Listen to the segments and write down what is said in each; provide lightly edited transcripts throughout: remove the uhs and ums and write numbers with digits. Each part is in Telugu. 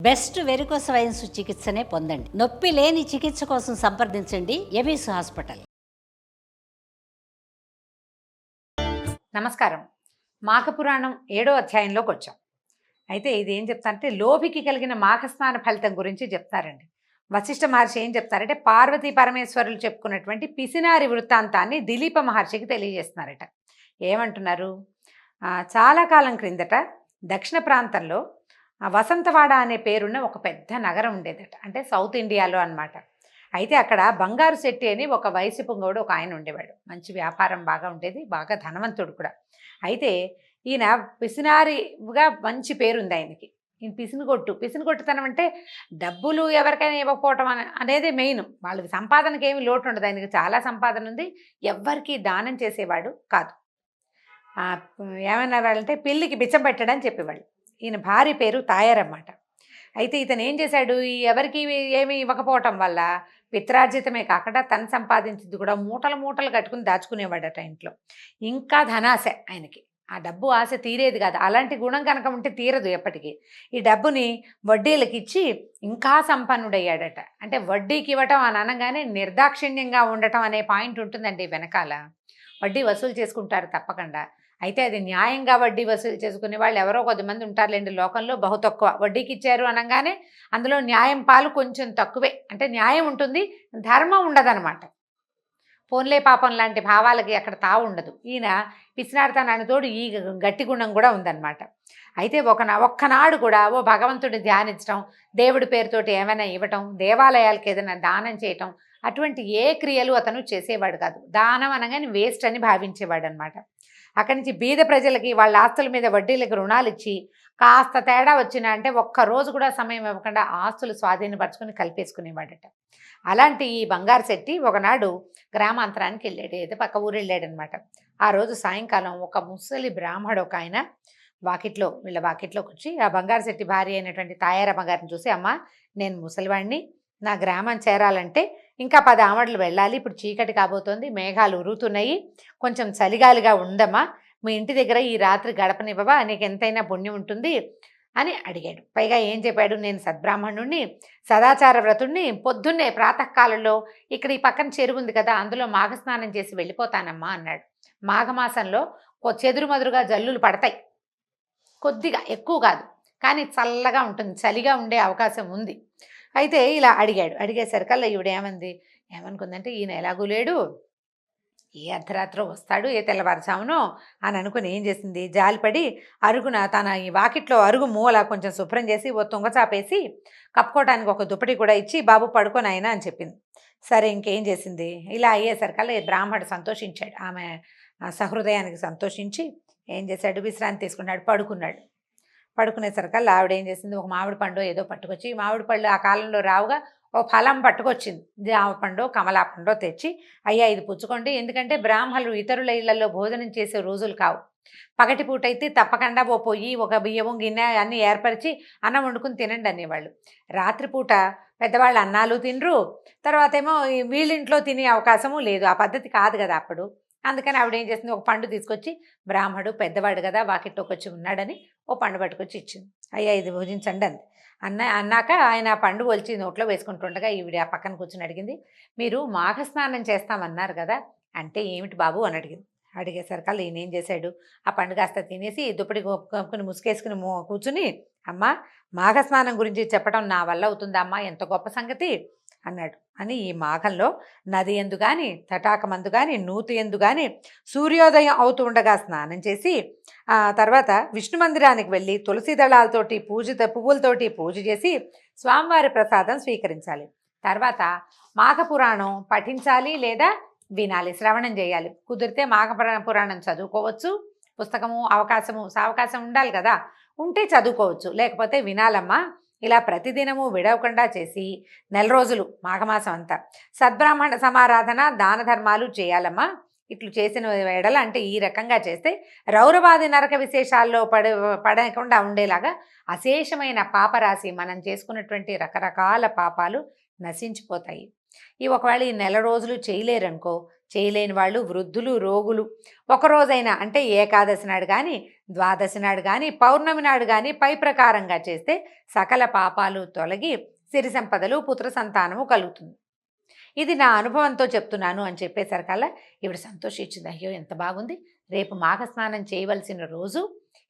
బెస్ట్ వెరికోస్ వెయిన్స్ చికిత్సనే పొందండి. నొప్పి లేని చికిత్స కోసం సంప్రదించండి ఎబిస్ హాస్పిటల్. నమస్కారం. మాఘపురాణం 7వ అధ్యాయంలోకి వచ్చాం. అయితే ఇది ఏం చెప్తారంటే లోభికి కలిగిన మాఘస్నాన ఫలితం గురించి చెప్తారండి. వశిష్ఠ మహర్షి ఏం చెప్తారంటే పార్వతీ పరమేశ్వరులు చెప్పుకున్నటువంటి పిసినారి వృత్తాంతాన్ని దిలీప మహర్షికి తెలియజేస్తున్నారట. ఏమంటున్నారు? చాలా కాలం క్రిందట దక్షిణ ప్రాంతంలో వసంతవాడ అనే పేరున్న ఒక పెద్ద నగరం ఉండేదట. అంటే సౌత్ ఇండియాలో అన్నమాట. అయితే అక్కడ బంగారు శెట్టి అని ఒక వయసు పొంగోడు ఒక ఆయన ఉండేవాడు. మంచి వ్యాపారం బాగా ఉండేది, బాగా ధనవంతుడు కూడా. అయితే ఈయన పిసినారిగా మంచి పేరుంది ఆయనకి. ఈయన పిసినగొట్టుతనం అంటే డబ్బులు ఎవరికైనా ఇవ్వకపోవటం అనేది మెయిన్. వాళ్ళకి సంపాదనకి ఏమి లోటు ఉండదు. ఆయనకి చాలా సంపాదన ఉంది. ఎవ్వరికి దానం చేసేవాడు కాదు. ఏమనేవాళ్ళంటే పిల్లికి బిచ్చం పెట్టడని చెప్పేవాళ్ళు. ఈయన భార్య పేరు తాయారన్నమాట. అయితే ఇతను ఏం చేశాడు, ఎవరికి ఏమి ఇవ్వకపోవటం వల్ల పిత్రార్జితమే కాకుండా తను సంపాదించింది కూడా మూటలు మూటలు కట్టుకుని దాచుకునేవాడట ఇంట్లో. ఇంకా ధనాశ ఆయనకి. ఆ డబ్బు ఆశ తీరేది కాదు. అలాంటి గుణం కనుక ఉంటే తీరదు ఎప్పటికీ. ఈ డబ్బుని వడ్డీలకు ఇచ్చి ఇంకా సంపన్నుడయ్యాడట. అంటే వడ్డీకి ఇవ్వటం అని అనగానే నిర్దాక్షిణ్యంగా ఉండటం అనే పాయింట్ ఉంటుందండి వెనకాల. వడ్డీ వసూలు చేసుకుంటారు తప్పకుండా. అయితే అది న్యాయంగా వడ్డీ వసూలు చేసుకునే వాళ్ళు ఎవరో కొద్దిమంది ఉంటారులేండి లోకంలో, బహు తక్కువ. వడ్డీకి ఇచ్చారు అనగానే అందులో న్యాయం పాలు కొంచెం తక్కువే. అంటే న్యాయం ఉంటుంది, ధర్మం ఉండదన్నమాట. పోన్లే పాపం లాంటి భావాలకి అక్కడ తావు ఉండదు. ఈయన పిసినారితనానికి తోడు ఈ గట్టి గుణం కూడా ఉందన్నమాట. అయితే ఒక్కనాడు కూడా ఓ భగవంతుడిని ధ్యానించడం, దేవుడి పేరుతోటి ఏమైనా ఇవ్వటం, దేవాలయాలకు ఏదైనా దానం చేయటం, అటువంటి ఏ క్రియలు అతను చేసేవాడు కాదు. దానం అనగానే వేస్ట్ అని భావించేవాడు అనమాట. అక్కడి నుంచి బీద ప్రజలకి వాళ్ళ ఆస్తుల మీద వడ్డీలకు రుణాలు ఇచ్చి కాస్త తేడా వచ్చినా అంటే ఒక్కరోజు కూడా సమయం ఇవ్వకుండా ఆస్తులు స్వాధీనపరచుకొని కలిపేసుకునేవాడట. అలాంటి ఈ బంగారు శెట్టి ఒకనాడు గ్రామాంతరానికి వెళ్ళాడు, ఏదో పక్క ఊరు వెళ్ళాడనమాట. ఆ రోజు సాయంకాలం ఒక ముసలి బ్రాహ్మడు ఒక ఆయన వీళ్ళ వాకిట్లోకి వచ్చి ఆ బంగారు శెట్టి భార్య అయినటువంటి తాయారమ్మ గారిని చూసి, అమ్మ నేను ముసలివాడిని, నా గ్రామం చేరాలంటే ఇంకా 10 ఆమడలు వెళ్ళాలి, ఇప్పుడు చీకటి కాబోతోంది, మేఘాలు ఉరుతున్నాయి, కొంచెం చలిగాలిగా ఉందమ్మా, మీ ఇంటి దగ్గర ఈ రాత్రి గడపనివ్వవా, నీకు ఎంతైనా పుణ్యం ఉంటుంది అని అడిగాడు. పైగా ఏం చెప్పాడు, నేను సద్బ్రాహ్మణుణ్ణి, సదాచార వ్రతుణ్ణి, పొద్దున్నే ప్రాతకాలంలో ఇక్కడ ఈ పక్కన చెరువు ఉంది కదా, అందులో మాఘస్నానం చేసి వెళ్ళిపోతానమ్మా అన్నాడు. మాఘమాసంలో చెదురుమదురుగా జల్లులు పడతాయి, కొద్దిగా, ఎక్కువ కాదు, కానీ చల్లగా ఉంటుంది, చలిగా ఉండే అవకాశం ఉంది. అయితే ఇలా అడిగేసరికల్లా ఈవిడ ఏమనుకుందంటే ఈయన ఎలాగూ లేడు, ఏ అర్ధరాత్రో వస్తాడు, ఏ తెల్లవారుజామునో అని అనుకుని ఏం చేసింది, జాలిపడి అరుగున తన ఈ వాకిట్లో అరుగు మూల కొంచెం శుభ్రం చేసి ఓ తుంగచాపేసి కప్పుకోవడానికి ఒక దుప్పటి కూడా ఇచ్చి, బాబు పడుకొని అయినా అని చెప్పింది. సరే ఇంకేం చేసింది, ఇలా అయ్యేసరికల్లా ఈ బ్రాహ్మడు సంతోషించాడు. ఆమె సహృదయానికి సంతోషించి ఏం చేశాడు, విశ్రాంతి తీసుకున్నాడు, పడుకునేసరికల్లా ఆవిడ ఏం చేసింది, ఒక మామిడి పండు ఏదో పట్టుకొచ్చి, మామిడి పళ్ళు ఆ కాలంలో రావుగా, ఓ ఫలం పట్టుకొచ్చింది, జామ పండు కమలా పండు తెచ్చి, అయ్యా ఇది పుచ్చుకోండి, ఎందుకంటే బ్రాహ్మణులు ఇతరుల ఇళ్లలో భోజనం చేసే రోజులు కావు, పగటిపూట అయితే తప్పకుండా ఓ పొయ్యి, ఒక బియ్యము గిన్నె అన్నీ ఏర్పరిచి అన్నం వండుకుని తినండి అనేవాళ్ళు. రాత్రిపూట పెద్దవాళ్ళు అన్నాలు తినరు, తర్వాత ఏమో వీళ్ళింట్లో తినే అవకాశము లేదు, ఆ పద్ధతి కాదు కదా అప్పుడు. అందుకని ఆవిడ ఏం చేసింది, ఒక పండు తీసుకొచ్చి, బ్రాహ్మడు పెద్దవాడు కదా వాకిట్లోకి వచ్చి ఉన్నాడని ఓ పండు పట్టుకొచ్చి ఇచ్చింది. అయ్యా ఇది భుజించండి అంది. అన్నాక ఆయన ఆ పండు ఒలిచి నోట్లో వేసుకుంటుండగా ఈవిడ ఆ పక్కన కూర్చొని అడిగింది, మీరు మాఘస్నానం చేస్తామన్నారు కదా, అంటే ఏమిటి బాబు అని అడిగింది. అడిగేసరికల్లా ఈయన ఏం చేశాడు, ఆ పండు కాస్త తినేసి దుప్పటి కప్పుకుని ముసుకేసుకుని కూర్చుని, అమ్మ మాఘస్నానం గురించి చెప్పడం నా వల్ల అవుతుందా అమ్మా, ఎంత గొప్ప సంగతి అన్నాడు. అని ఈ మాఘంలో నది ఎందు కానీ, తటాకమందు కానీ, నూతి ఎందు కానీ సూర్యోదయం అవుతూ ఉండగా స్నానం చేసి ఆ తర్వాత విష్ణు మందిరానికి వెళ్ళి తులసి దళాలతోటి పువ్వులతోటి పూజ చేసి స్వామివారి ప్రసాదం స్వీకరించాలి. తర్వాత మాఘపురాణం పఠించాలి లేదా వినాలి, శ్రవణం చేయాలి. కుదిరితే మాఘపురాణం చదువుకోవచ్చు, పుస్తకము అవకాశం ఉండాలి కదా, ఉంటే చదువుకోవచ్చు, లేకపోతే వినాలమ్మా. ఇలా ప్రతిదినము విడవకుండా చేసి 4 రోజులు మాఘమాసం అంతా సద్బ్రాహ్మణ సమారాధన దాన ధర్మాలు చేయాలమ్మా. ఇట్లు చేసిన ఎడల అంటే ఈ రకంగా చేస్తే రౌరవాది నరక విశేషాల్లో పడకుండా ఉండేలాగా అశేషమైన పాపరాశి, మనం చేసుకున్నటువంటి రకరకాల పాపాలు నశించిపోతాయి. ఒకవేళ ఈ 4 రోజులు చేయలేరనుకో, చేయలేని వాళ్ళు వృద్ధులు, రోగులు ఒకరోజైనా అంటే ఏకాదశి నాడు కానీ ద్వాదశి నాడు కానీ పౌర్ణమి నాడు కానీ పై ప్రకారంగా చేస్తే సకల పాపాలు తొలగి సిరి సంపదలు పుత్ర సంతానము కలుగుతుంది. ఇది నా అనుభవంతో చెప్తున్నాను అని చెప్పేసరికల్లా ఈవిడ సంతోషించింది. అయ్యో ఎంత బాగుంది, రేపు మాఘ స్నానం చేయవలసిన రోజు,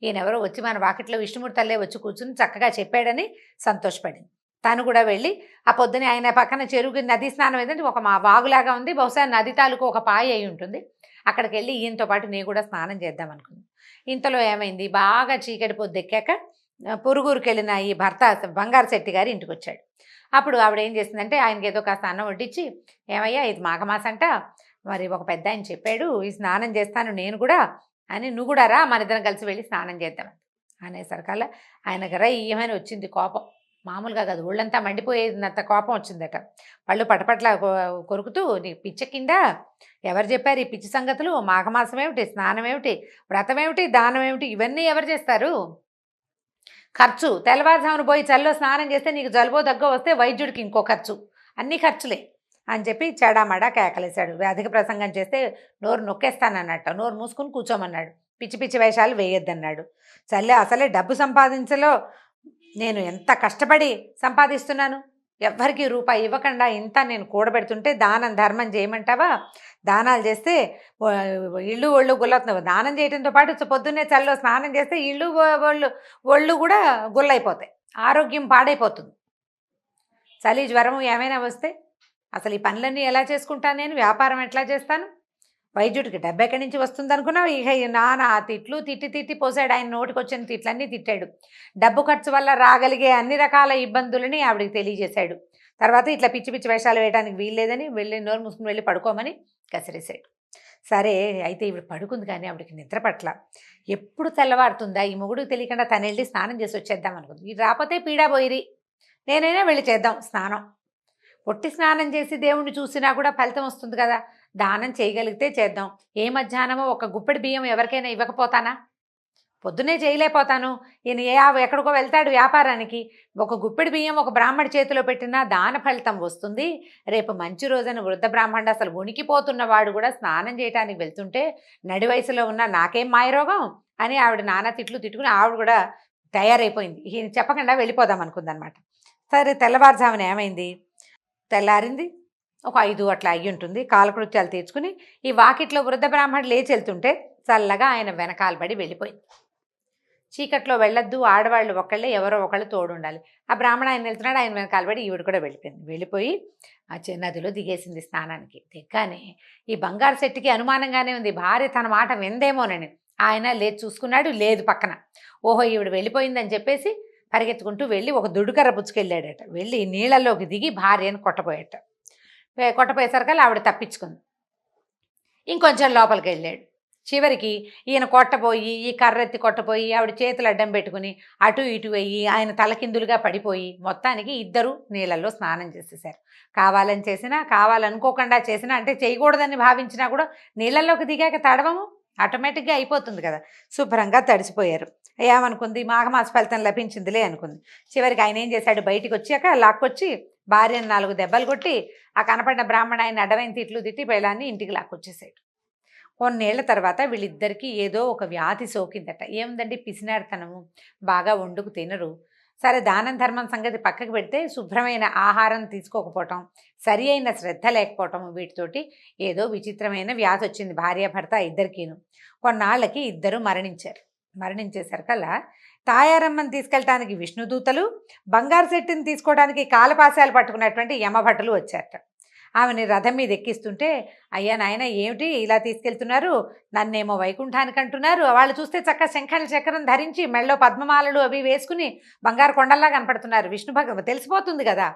ఈయనెవరో వచ్చి మన వాకిట్లో విష్ణుమూర్తల్లే వచ్చి కూర్చుని చక్కగా చెప్పాడని సంతోషపడింది. తను కూడా వెళ్ళి ఆ పొద్దునే ఆయన పక్కన చెరువు నది స్నానం ఏదంటే ఒక వాగులాగా ఉంది, బహుశా నది తాలూకు ఒక పాయ అయి ఉంటుంది. అక్కడికి వెళ్ళి ఈయనతో పాటు నేను కూడా స్నానం చేద్దాం అనుకుంది. ఇంతలో ఏమైంది, బాగా చీకటి పొద్దెక్కాక పొరుగురికి వెళ్ళిన ఈ భర్త బంగారు శెట్టి గారి ఇంటికి వచ్చాడు. అప్పుడు ఆవిడ ఏం చేసిందంటే ఆయనకి ఏదో కాస్త అన్నం వడ్డించి, ఏమయ్యా ఇది మాఘమాసంట, మరి ఒక పెద్ద ఆయన చెప్పాడు ఈ స్నానం చేస్తాను నేను కూడా అని, నువ్వు కూడా రా మన ఇద్దరం కలిసి వెళ్ళి స్నానం చేద్దాం అనేసరికల్లా ఆయనకు ఏమైనా వచ్చింది కోపం, మామూలుగా కాదు ఒళ్ళంతా మండిపోయేంత కోపం వచ్చిందట. పళ్ళు పటపట్ల కొరుకుతూ, నీ పిచ్చ కింద ఎవరు చెప్పారు ఈ పిచ్చి సంగతులు, మాఘమాసం ఏమిటి, స్నానం ఏమిటి, వ్రతం ఏమిటి, దానం ఏమిటి, ఇవన్నీ ఎవరు చేస్తారు, ఖర్చు తెల్లవారుజామున పోయి చల్లో స్నానం చేస్తే నీకు జలుబో దగ్గో వస్తే వైద్యుడికి ఇంకో ఖర్చు, అన్నీ ఖర్చులే అని చెప్పి చెడామడా కేకలేశాడు. అధిక ప్రసంగం చేస్తే నోరు నొక్కేస్తానన్నట్టు నోరు మూసుకుని కూర్చోమన్నాడు. పిచ్చి పిచ్చి వేషాలు వేయొద్దన్నాడు. చల్లే అసలే డబ్బు సంపాదించలో నేను ఎంత కష్టపడి సంపాదిస్తున్నాను, ఎవ్వరికి రూపాయి ఇవ్వకుండా ఇంత నేను కూడబెడుతుంటే దానం ధర్మం చేయమంటావా, దానాలు చేస్తే ఇళ్ళు ఒళ్ళు గుల్లవుతున్నావు, దానం చేయడంతో పాటు పొద్దున్నే చల్లో స్నానం చేస్తే ఇళ్ళు ఒళ్ళు కూడా గుల్లైపోతాయి, ఆరోగ్యం పాడైపోతుంది, చలి జ్వరం ఏమైనా వస్తే అసలు ఈ పనులన్నీ ఎలా చేసుకుంటాను, నేను వ్యాపారం ఎట్లా చేస్తాను, వైద్యుడికి డబ్బు ఎక్కడి నుంచి వస్తుంది అనుకున్నావు. ఇక నాన్న తిట్లు తిట్టి పోసాడు, ఆయన నోటికి వచ్చిన తిట్లన్నీ తిట్టాడు. డబ్బు ఖర్చు వల్ల రాగలిగే అన్ని రకాల ఇబ్బందులని ఆవిడకి తెలియజేశాడు. తర్వాత ఇట్లా పిచ్చి పిచ్చి వేషాలు వేయడానికి వీల్లేదని వెళ్ళి నోరు మూసుకుని వెళ్ళి పడుకోమని కసిరేశాడు. సరే అయితే ఈవిడ పడుకుంది, కానీ ఆవిడకి నిద్ర పట్ల. ఎప్పుడు తెల్లవారుతుందా ఈ మొగుడికి తెలియకుండా తను వెళ్ళి స్నానం చేసి వచ్చేద్దాం అనుకుంది. ఇది రాకపోతే పీడా పోయిరి, నేనైనా వెళ్ళి చేద్దాం స్నానం, పొట్టి స్నానం చేసి దేవుణ్ణి చూసినా కూడా ఫలితం వస్తుంది కదా, దానం చేయగలిగితే చేద్దాం. ఏ మధ్యాహ్నమో ఒక గుప్పెడి బియ్యం ఎవరికైనా ఇవ్వకపోతానా, పొద్దునే చేయలేకపోతాను, ఈయన ఎక్కడికో వెళ్తాడు వ్యాపారానికి, ఒక గుప్పెడి బియ్యం ఒక బ్రాహ్మడి చేతిలో పెట్టినా దాన ఫలితం వస్తుంది. రేపు మంచి రోజున వృద్ధ బ్రాహ్మణుడు అసలు ఉనికిపోతున్నవాడు కూడా స్నానం చేయడానికి వెళ్తుంటే నడి వయసులో ఉన్న నాకేం మాయరోగం అని ఆవిడ నానా తిట్లు తిట్టుకుని ఆవిడ కూడా తయారైపోయింది. ఈయన చెప్పకుండా వెళ్ళిపోదాం అనుకుందనమాట. సరే తెల్లవారుజామున ఏమైంది, తెల్లారింది ఒక 5 అట్లా అయ్యి ఉంటుంది. కాలకృత్యాలు తీర్చుకుని ఈ వాకిట్లో వృద్ధ బ్రాహ్మణుడు లేచి వెళ్తుంటే చల్లగా ఆయన వెనకాలబడి వెళ్ళిపోయింది. చీకట్లో వెళ్ళొద్దు, ఆడవాళ్ళు ఒకళ్ళే ఎవరో ఒకళ్ళు తోడు ఉండాలి. ఆ బ్రాహ్మణ ఆయన వెళ్తున్నాడు, ఆయన వెనకాలబడి ఈవిడ కూడా వెళ్ళిపోయింది. వెళ్ళిపోయి ఆ నదిలో దిగేసింది స్నానానికి. దిగ్గానే ఈ బంగారు శెట్టికి అనుమానంగానే ఉంది, భార్య తన మాట విందేమోనని. ఆయన లేచి చూసుకున్నాడు, లేదు పక్కన. ఓహో ఈవిడ వెళ్ళిపోయిందని చెప్పేసి పరిగెత్తుకుంటూ వెళ్ళి ఒక దుడుకర్ర పుచ్చుకెళ్ళాడట. వెళ్ళి నీళ్ళలోకి దిగి భార్యను కొట్టపోయాట. కొట్టపోయేసరికల్లా ఆవిడ తప్పించుకుంది. ఇంకొంచెం లోపలికి వెళ్ళాడు. చివరికి ఈయన కొట్టపోయి ఈ కర్రెత్తి కొట్టపోయి ఆవిడ చేతులు అడ్డం పెట్టుకుని అటు ఇటు అయ్యి ఆయన తలకిందులుగా పడిపోయి మొత్తానికి ఇద్దరు నీళ్ళల్లో స్నానం చేసేసారు. కావాలని చేసినా కావాలనుకోకుండా చేసినా, అంటే చేయకూడదని భావించినా కూడా నీళ్ళల్లోకి దిగాక తడవము ఆటోమేటిక్గా అయిపోతుంది కదా, శుభ్రంగా తడిసిపోయారు. ఏమనుకుంది, మాఘమాస ఫలితం లభించిందిలే అనుకుంది. చివరికి ఆయన ఏం చేశాడు, బయటికి వచ్చాక లాక్కొచ్చి భార్యను 4 దెబ్బలు కొట్టి ఆ కనపడిన బ్రాహ్మణ ఆయన అడవైన తిట్లు తిట్టి పెళ్ళాన్ని ఇంటికి లాక్కొచ్చేసాడు. కొన్నేళ్ల తర్వాత వీళ్ళిద్దరికీ ఏదో ఒక వ్యాధి సోకిందట. ఏముందండి, పిసినారితనము, బాగా వండుకు తినరు. సరే దానం ధర్మం సంగతి పక్కకు పెడితే శుభ్రమైన ఆహారం తీసుకోకపోవటం, సరి అయిన శ్రద్ధ లేకపోవటం, వీటితోటి ఏదో విచిత్రమైన వ్యాధి వచ్చింది భార్యాభర్త ఇద్దరికీను. కొన్నాళ్ళకి ఇద్దరు మరణించేసరికల్లా తాయారమ్మని తీసుకెళ్ళటానికి విష్ణుదూతలు, బంగారు శెట్టిని తీసుకోవడానికి కాలపాశాలు పట్టుకున్నటువంటి యమభటులు వచ్చారట. ఆమెని రథం మీద ఎక్కిస్తుంటే, అయ్యా నాయన ఏమిటి ఇలా తీసుకెళ్తున్నారు, నన్నేమో వైకుంఠానికి అంటున్నారు, వాళ్ళు చూస్తే చక్క శంఖాల చక్రం ధరించి మెళ్ళో పద్మమాలలు అవి వేసుకుని బంగారు కొండల్లా కనపడుతున్నారు. విష్ణు తెలిసిపోతుంది కదా,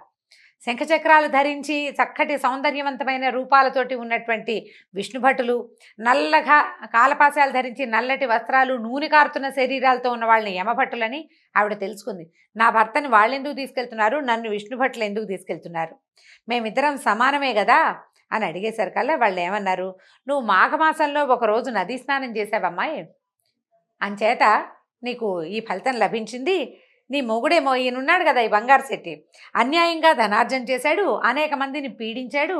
శంఖచక్రాలు ధరించి చక్కటి సౌందర్యవంతమైన రూపాలతోటి ఉన్నటువంటి విష్ణుభటులు, నల్లగా కాలపాశాలు ధరించి నల్లటి వస్త్రాలు, నూనె కారుతున్న శరీరాలతో ఉన్న వాళ్ళని యమభటులని ఆవిడ తెలుసుకుంది. నా భర్తని వాళ్ళు ఎందుకు తీసుకెళ్తున్నారు, నన్ను విష్ణుభటులు ఎందుకు తీసుకెళ్తున్నారు, మేమిద్దరం సమానమే కదా అని అడిగేసరికల్లా వాళ్ళు ఏమన్నారు, నువ్వు మాఘమాసంలో ఒకరోజు నదీ స్నానం చేసావమ్మాయి, అంచేత నీకు ఈ ఫలితం లభించింది. నీ మొగుడేమో ఈయనున్నాడు కదా ఈ బంగారు శెట్టి, అన్యాయంగా ధనార్జన చేశాడు, అనేక మందిని పీడించాడు,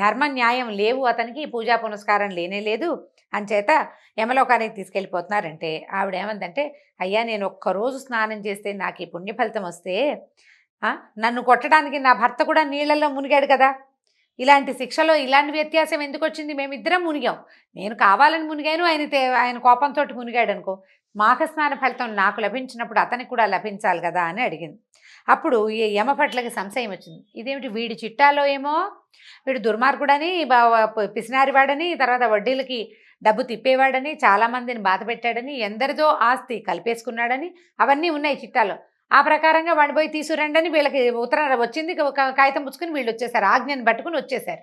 ధర్మ న్యాయం లేవు అతనికి, పూజా పునస్కారం లేనే లేదు, అంచేత యమలోకానికి తీసుకెళ్ళిపోతున్నారంటే ఆవిడ ఏమందంటే, అయ్యా నేను ఒక్కరోజు స్నానం చేస్తే నాకు ఈ పుణ్య ఫలితం వస్తే నన్ను కొట్టడానికి నా భర్త కూడా నీళ్ళల్లో మునిగాడు కదా, ఇలాంటి శిక్షలో ఇలాంటి వ్యత్యాసం ఎందుకు వచ్చింది, మేమిద్దరం మునిగాం, నేను కావాలని మునిగాను, ఆయన కోపంతో మునిగాడు అనుకో, మాఘస్నాన ఫలితం నాకు లభించినప్పుడు అతనికి కూడా లభించాలి కదా అని అడిగింది. అప్పుడు ఈ యమభట్లకి సంశయం వచ్చింది, ఇదేమిటి వీడి చిట్టాలో ఏమో వీడు దుర్మార్గుడని, పిసినారివాడని, తర్వాత వడ్డీలకి డబ్బు తిప్పేవాడని, చాలామందిని బాధ పెట్టాడని, ఎందరిదో ఆస్తి కలిపేసుకున్నాడని అవన్నీ ఉన్నాయి చిట్టాలో, ఆ ప్రకారంగా వాడిని పోయి తీసుకురండి అని వీళ్ళకి ఉత్తరం వచ్చింది. కాగితం పుచ్చుకుని వీళ్ళు వచ్చేసారు, ఆజ్ఞని పట్టుకుని వచ్చేసారు.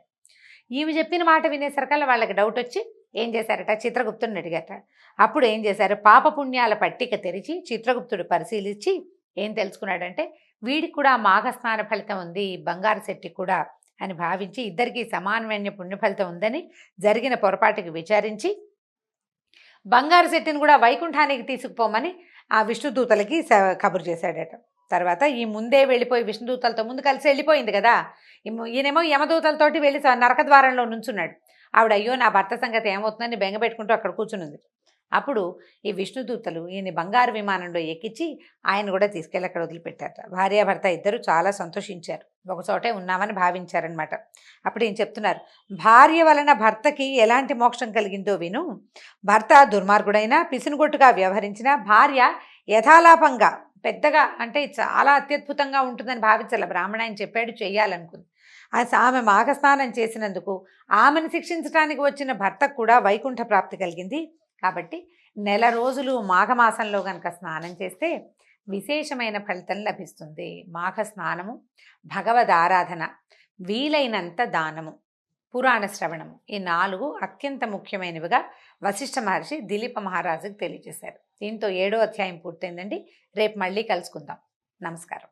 ఈమె చెప్పిన మాట వినేసరికల్లా వాళ్ళకి డౌట్ వచ్చి ఏం చేశారట, చిత్రగుప్తుడిని అడిగారట. అప్పుడు ఏం చేశారు, పాపపుణ్యాల పట్టిక తెరిచి చిత్రగుప్తుడు పరిశీలించి ఏం తెలుసుకున్నాడంటే, వీడికి కూడా మాఘస్నాన ఫలితం ఉంది, బంగారు శెట్టి కూడా అని భావించి ఇద్దరికీ సమానమైన పుణ్య ఫలితం ఉందని జరిగిన పొరపాటుకి విచారించి బంగారు శెట్టిని కూడా వైకుంఠానికి తీసుకుపోమని ఆ విష్ణుదూతలకి కబురు చేశాడట. తర్వాత ఈ ముందే వెళ్ళిపోయి విష్ణుదూతలతో ముందు కలిసి వెళ్ళిపోయింది కదా, ఈయనేమో యమదూతలతోటి వెళ్ళి నరకద్వారంలో నుంచున్నాడు. ఆవిడ అయ్యో నా భర్త సంగతి ఏమవుతుందని బెంగపెట్టుకుంటూ అక్కడ కూర్చునుంది. అప్పుడు ఈ విష్ణుదూతలు ఈయన బంగారు విమానంలో ఎక్కించి ఆయన కూడా తీసుకెళ్ళి అక్కడ వదిలిపెట్టారట. భార్యాభర్త ఇద్దరు చాలా సంతోషించారు, ఒక చోటే ఉన్నామని భావించారనమాట. అప్పుడు ఏం చెప్తున్నారు, భార్య వలన భర్తకి ఎలాంటి మోక్షం కలిగిందో విను. భర్త దుర్మార్గుడైనా పిసినుగొట్టుగా వ్యవహరించిన భార్య యథాలాపంగా పెద్దగా అంటే చాలా అత్యద్భుతంగా ఉంటుందని భావించాల. బ్రాహ్మణ ఆయన చెప్పాడు చెయ్యాలనుకుంది. ఆమె మాఘస్నానం చేసినందుకు ఆమెను శిక్షించడానికి వచ్చిన భర్తకు కూడా వైకుంఠ ప్రాప్తి కలిగింది. కాబట్టి నెల రోజులు మాఘమాసంలో కనుక స్నానం చేస్తే విశేషమైన ఫలితం లభిస్తుంది. మాఘ స్నానము, భగవద్ ఆరాధన, వీలైనంత దానము, పురాణ శ్రవణము, ఈ 4 అత్యంత ముఖ్యమైనవిగా వశిష్ఠ మహర్షి దిలీప మహారాజుకు తెలియజేశారు. దీంతో 7వ అధ్యాయం పూర్తయిందండి. రేపు మళ్ళీ కలుసుకుందాం. నమస్కారం.